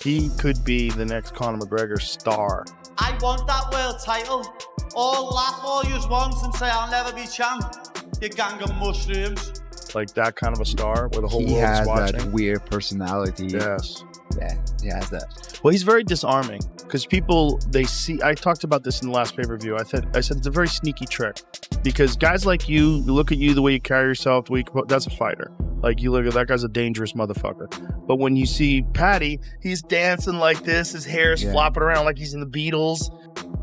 He could be the next Conor McGregor star. I want that world title. All laugh all you want and say I'll never be champ. You gang of mushrooms. Like that kind of a star where the whole He world's has watching. that weird personality. Yes. Yeah, he has that. Well, he's very disarming because people, they see, I talked about this in the last pay-per-view. I said it's a very sneaky trick because guys like you look at you, the way you carry yourself, the way that's a fighter. Like you look at that guy's a dangerous motherfucker. But when you see Paddy, he's dancing like this, his hair's flopping around like he's in the Beatles.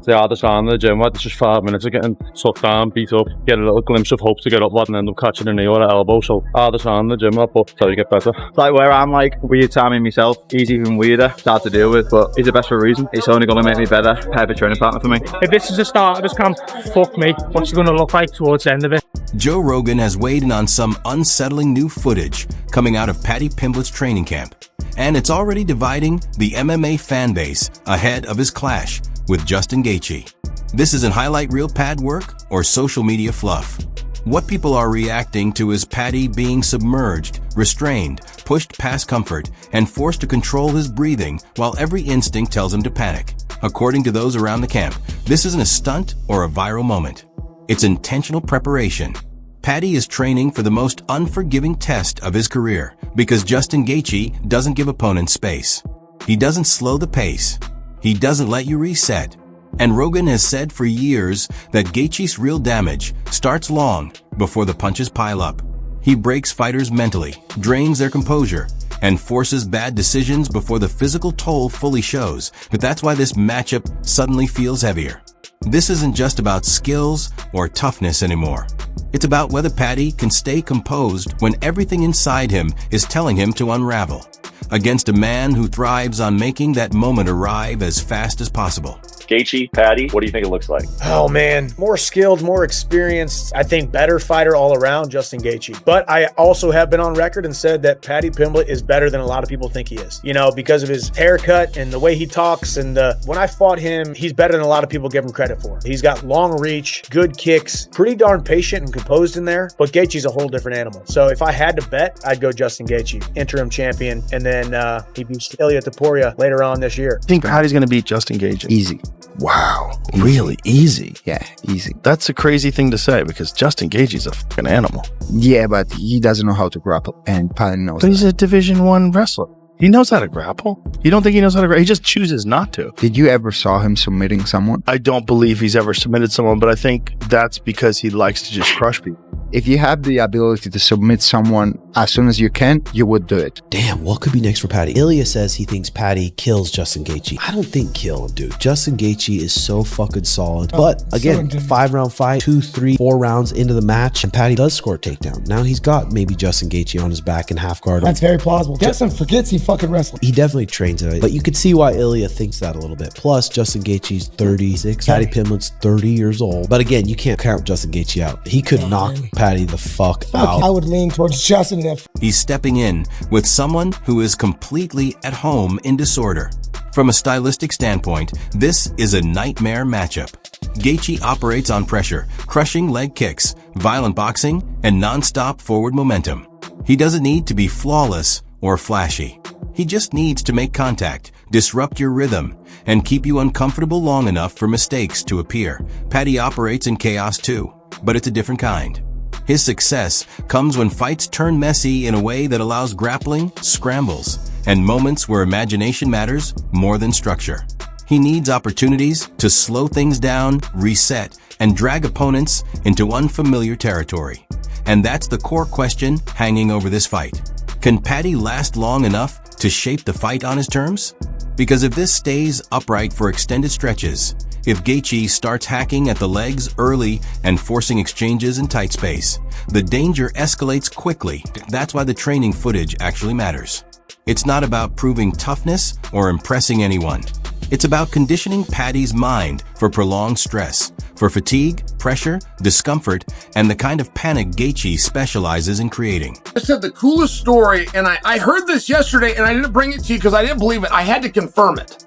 The hardest round in the gym, it's just 5 minutes of getting took down, beat up, get a little glimpse of hope to get up, and end up catching a knee or an elbow. So hardest round in the gym, but until you get better. It's like where I'm like weird timing myself. He's even weirder. It's hard to deal with, but he's the best for a reason. It's only going to make me better. Perfect training partner for me. If this is the start of this camp, fuck me. What's it going to look like towards the end of it? Joe Rogan has weighed in on some unsettling new footage coming out of Paddy Pimblett's training camp. And it's already dividing the MMA fan base ahead of his clash with Justin Gaethje. This isn't highlight reel pad work or social media fluff. What people are reacting to is Paddy being submerged, restrained, pushed past comfort, and forced to control his breathing while every instinct tells him to panic. According to those around the camp, this isn't a stunt or a viral moment. It's intentional preparation. Paddy is training for the most unforgiving test of his career because Justin Gaethje doesn't give opponents space. He doesn't slow the pace. He doesn't let you reset. And Rogan has said for years that Gaethje's real damage starts long before the punches pile up. He breaks fighters mentally, drains their composure, and forces bad decisions before the physical toll fully shows. But that's why this matchup suddenly feels heavier. This isn't just about skills or toughness anymore. It's about whether Paddy can stay composed when everything inside him is telling him to unravel, against a man who thrives on making that moment arrive as fast as possible. Gaethje, Paddy, what do you think it looks like? Oh man, more skilled, more experienced, I think better fighter all around, Justin Gaethje. But I also have been on record and said that Paddy Pimblett is better than a lot of people think he is. You know, because of his haircut and the way he talks. And when I fought him, he's better than a lot of people give him credit for. He's got long reach, good kicks, pretty darn patient and composed in there. But Gaethje's a whole different animal. So if I had to bet, I'd go Justin Gaethje, interim champion. And then he beats Ilia Topuria later on this year. I think Paddy's going to beat Justin Gaethje. Easy. Wow. Really? Easy? Yeah, easy. That's a crazy thing to say because Justin Gaethje's a fucking animal. Yeah, but he doesn't know how to grapple, and Paddy knows But he's a Division I wrestler. He knows how to grapple. You don't think he knows how to grapple? He just chooses not to. Did you ever saw him submitting someone? I don't believe he's ever submitted someone, but I think that's because he likes to just crush people. If you have the ability to submit someone as soon as you can, you would do it. Damn, what could be next for Paddy? Ilya says he thinks Paddy kills Justin Gaethje. I don't think kill him, dude. Justin Gaethje is so fucking solid. But again, 5-round fight, 2, 3, 4 rounds into the match, and Paddy does score a takedown. Now he's got maybe Justin Gaethje on his back and half guard. That's very plausible. Justin forgets he fucking wrestles. He definitely trains it, but you could see why Ilya thinks that a little bit. Plus, Justin Gaethje's 36, Paddy Pimblett's 30 years old. But again, you can't count Justin Gaethje out. He could knock Paddy the fuck out. I would lean towards Justin. He's stepping in with someone who is completely at home in disorder. From a stylistic standpoint, this is a nightmare matchup. Gaethje operates on pressure, crushing leg kicks, violent boxing, and non-stop forward momentum. He doesn't need to be flawless or flashy. He just needs to make contact, disrupt your rhythm, and keep you uncomfortable long enough for mistakes to appear. Paddy operates in chaos too, but it's a different kind. His success comes when fights turn messy in a way that allows grappling, scrambles, and moments where imagination matters more than structure. He needs opportunities to slow things down, reset, and drag opponents into unfamiliar territory. And that's the core question hanging over this fight. Can Paddy last long enough to shape the fight on his terms? Because if this stays upright for extended stretches, if Gaethje starts hacking at the legs early and forcing exchanges in tight space, the danger escalates quickly. That's why the training footage actually matters. It's not about proving toughness or impressing anyone. It's about conditioning Paddy's mind for prolonged stress, for fatigue, pressure, discomfort, and the kind of panic Gaethje specializes in creating. I said the coolest story, and I heard this yesterday, and I didn't bring it to you because I didn't believe it. I had to confirm it.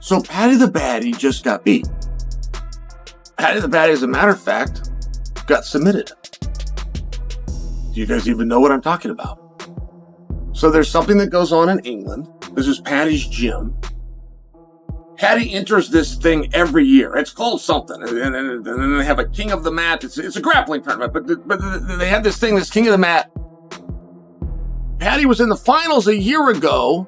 So Paddy the Baddy just got beat. Paddy the Baddy, as a matter of fact, got submitted. Do you guys even know what I'm talking about? So there's something that goes on in England This is Paddy's gym. Paddy enters this thing every year. It's called something. And then they have a king of the mat. It's a grappling tournament, but they have this thing, this king of the mat. Paddy was in the finals a year ago,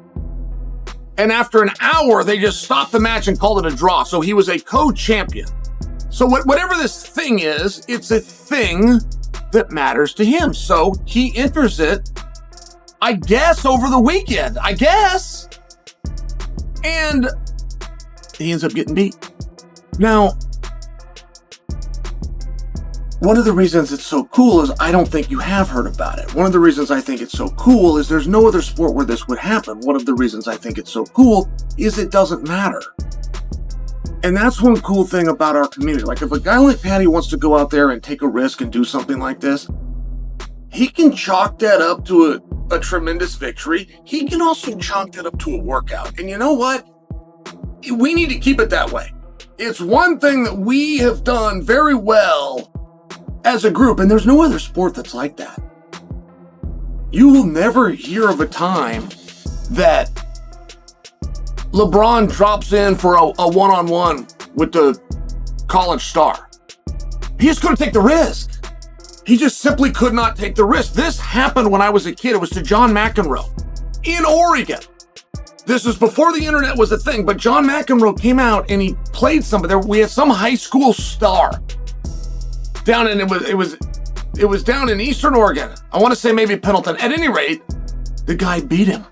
and after an hour, they just stopped the match and called it a draw. So he was a co-champion. So whatever this thing is, it's a thing that matters to him. So he enters it, I guess, over the weekend. I guess. And he ends up getting beat. Now, one of the reasons it's so cool is I don't think you have heard about it. One of the reasons I think it's so cool is there's no other sport where this would happen. One of the reasons I think it's so cool is it doesn't matter. And that's one cool thing about our community. Like, if a guy like Paddy wants to go out there and take a risk and do something like this, he can chalk that up to a tremendous victory. He can also chalk that up to a workout. And you know what? We need to keep it that way. It's one thing that we have done very well as a group, and there's no other sport that's like that. You will never hear of a time that LeBron drops in for a one-on-one with the college star. He just couldn't take the risk. He just simply could not take the risk. This happened when I was a kid. It was to John McEnroe in Oregon. This was before the internet was a thing, but John McEnroe came out and he played somebody. We had some high school star down in, it was down in Eastern Oregon. I want to say maybe Pendleton. At any rate, the guy beat him.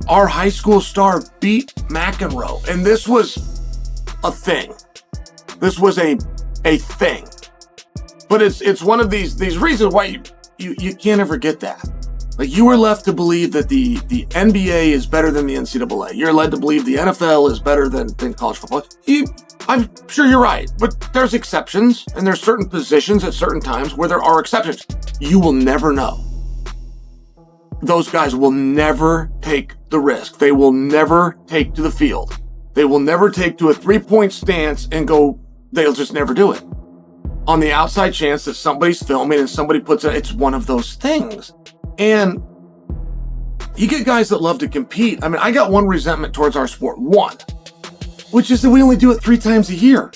Our high school star beat McEnroe, and this was a thing. This was a thing. But it's one of these reasons why you can't ever get that. Like, you are left to believe that the NBA is better than the NCAA. You're led to believe the NFL is better than college football. I'm sure you're right, but there's exceptions, and there's certain positions at certain times where there are exceptions. You will never know. Those guys will never take the risk. They will never take to the field. They will never take to a three-point stance and go, they'll just never do it. On the outside chance that somebody's filming and somebody puts it, it's one of those things. And you get guys that love to compete. I mean, I got one resentment towards our sport. One, which is that we only do it 3 times a year.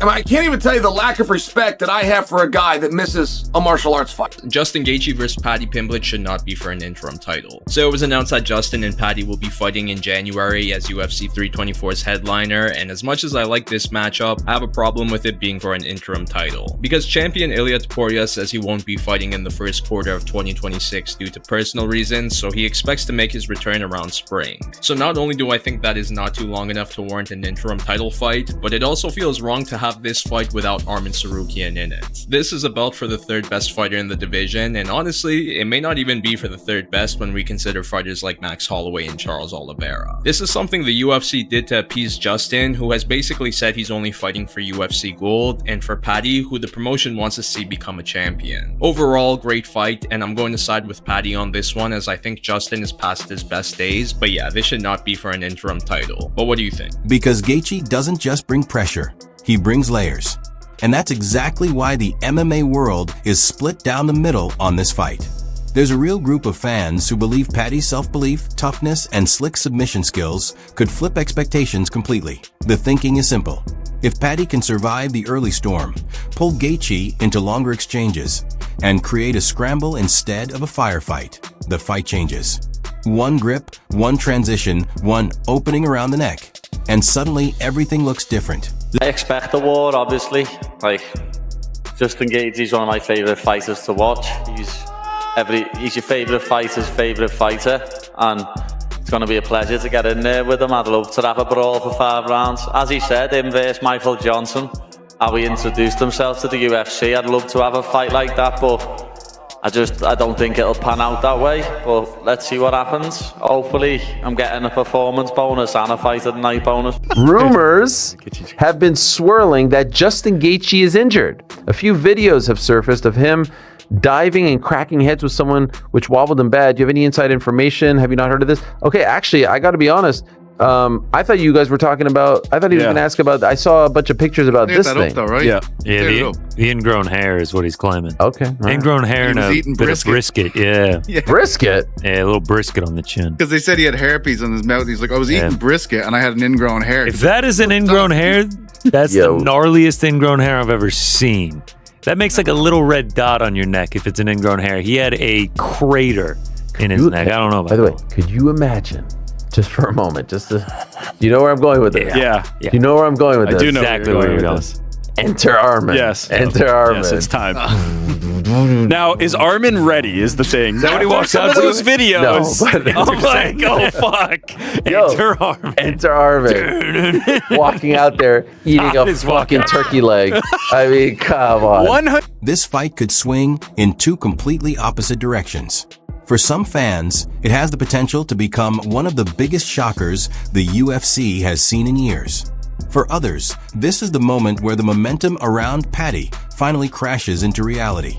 I mean, I can't even tell you the lack of respect that I have for a guy that misses a martial arts fight. Justin Gaethje versus Paddy Pimblett should not be for an interim title. So it was announced that Justin and Paddy will be fighting in January as UFC 324's headliner, and as much as I like this matchup, I have a problem with it being for an interim title. Because champion Ilya Topuria says he won't be fighting in the first quarter of 2026 due to personal reasons, so he expects to make his return around spring. So not only do I think that is not too long enough to warrant an interim title fight, but it also feels wrong to have this fight without Arman Tsarukyan in it. This is a belt for the 3rd best fighter in the division, and honestly, it may not even be for the 3rd best when we consider fighters like Max Holloway and Charles Oliveira. This is something the UFC did to appease Justin, who has basically said he's only fighting for UFC gold, and for Paddy, who the promotion wants to see become a champion. Overall, great fight, and I'm going to side with Paddy on this one as I think Justin is past his best days, but yeah, this should not be for an interim title. But what do you think? Because Gaethje doesn't just bring pressure, he brings layers. And that's exactly why the MMA world is split down the middle on this fight. There's a real group of fans who believe Paddy's self-belief, toughness, and slick submission skills could flip expectations completely. The thinking is simple. If Paddy can survive the early storm, pull Gaethje into longer exchanges, and create a scramble instead of a firefight, the fight changes. One grip, one transition, one opening around the neck, and suddenly everything looks different. I expect a war, obviously. Like, Justin Gaethje is one of my favourite fighters to watch. He's your favourite fighter's favourite fighter, and it's going to be a pleasure to get in there with him. I'd love to have a brawl for 5 rounds. As he said, him versus Michael Johnson, how he introduced himself to the UFC. I'd love to have a fight like that, but I don't think it'll pan out that way, but let's see what happens. Hopefully, I'm getting a performance bonus and a fight of the night bonus. Rumors have been swirling that Justin Gaethje is injured. A few videos have surfaced of him diving and cracking heads with someone which wobbled him bad. Do you have any inside information? Have you not heard of this? Okay, actually, I got to be honest. I thought you guys were talking about. I thought he was going to ask about. I saw a bunch of pictures about this thing. Yeah, the ingrown hair is what he's claiming. Okay, ingrown hair and a bit of brisket. Yeah, brisket. Yeah, a little brisket on the chin. Because they said he had herpes on his mouth. He's like, I was eating brisket and I had an ingrown hair. If that is an ingrown hair, that's the gnarliest ingrown hair I've ever seen. That makes like a little red dot on your neck if it's an ingrown hair. He had a crater in his neck. I don't know about By the way, could you imagine, just for a moment, do you know where I'm going with this? Yeah. Do you know where I'm going with this? I do know exactly where you're going. Enter Armin. Yes. Enter Armin. Yes, it's time. Now, is Armin ready is the thing. That when he walks some out of those videos. No, I'm like, oh, fuck. Enter Armin. Enter Armin. Walking out there eating a fucking turkey leg. I mean, come on. This fight could swing in two completely opposite directions. For some fans, it has the potential to become one of the biggest shockers the UFC has seen in years. For others, this is the moment where the momentum around Paddy finally crashes into reality.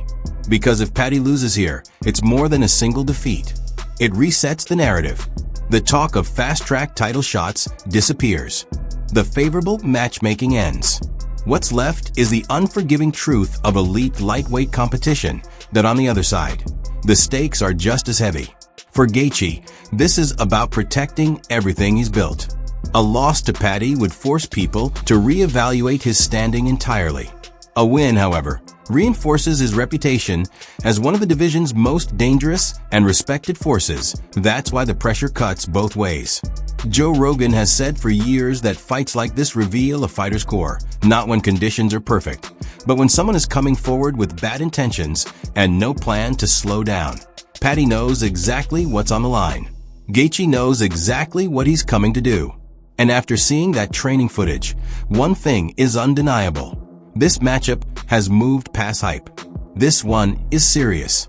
Because if Paddy loses here, it's more than a single defeat. It resets the narrative. The talk of fast-track title shots disappears. The favorable matchmaking ends. What's left is the unforgiving truth of elite lightweight competition that on the other side, the stakes are just as heavy. For Gaethje, this is about protecting everything he's built. A loss to Paddy would force people to reevaluate his standing entirely. A win, however, reinforces his reputation as one of the division's most dangerous and respected forces. That's why the pressure cuts both ways. Joe Rogan has said for years that fights like this reveal a fighter's core, not when conditions are perfect, but when someone is coming forward with bad intentions and no plan to slow down. Paddy knows exactly what's on the line. Gaethje knows exactly what he's coming to do. And after seeing that training footage, one thing is undeniable. This matchup has moved past hype. This one is serious.